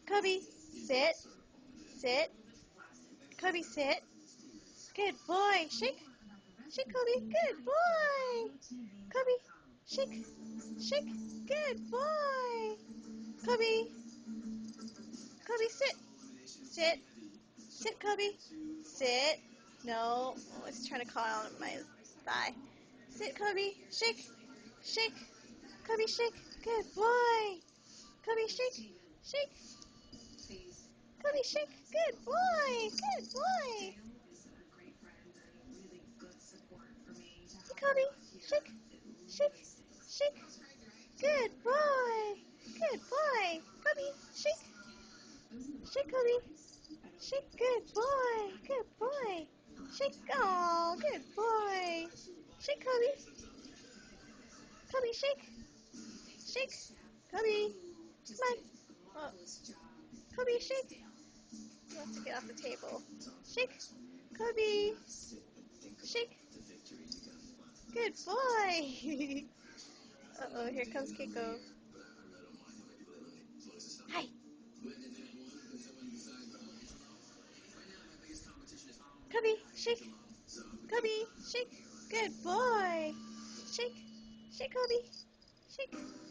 Cubby, sit. Sit. Cubby, sit. Good boy. Shake. Shake, Cubby. Good boy. Cubby, shake. Shake. Good boy. Cubby. Cubby, sit. Sit. Sit, Cubby. Sit. No. Oh, it's trying to crawl on my thigh. Sit, Cubby. Shake. Shake. Cubby, shake. Good boy. Cubby, shake. Shake. Cubby, shake. Good boy. Good boy. Hey, Cubby. Shake. Shake. Shake. Good boy. Good boy. Cubby, shake. Shake, Cubby. Shake. Good boy. Good boy. Shake. Oh, good boy. Shake, Cubby. Cubby, shake. Shake. Cubby. Come on. Oh. Cubby, shake. He wants to get off the table. Shake. Cubby. Shake. Good boy. Uh-oh, here comes Keiko. Hi. Cubby, shake. Cubby, shake. Good boy. Shake. Shake, Cubby. Shake.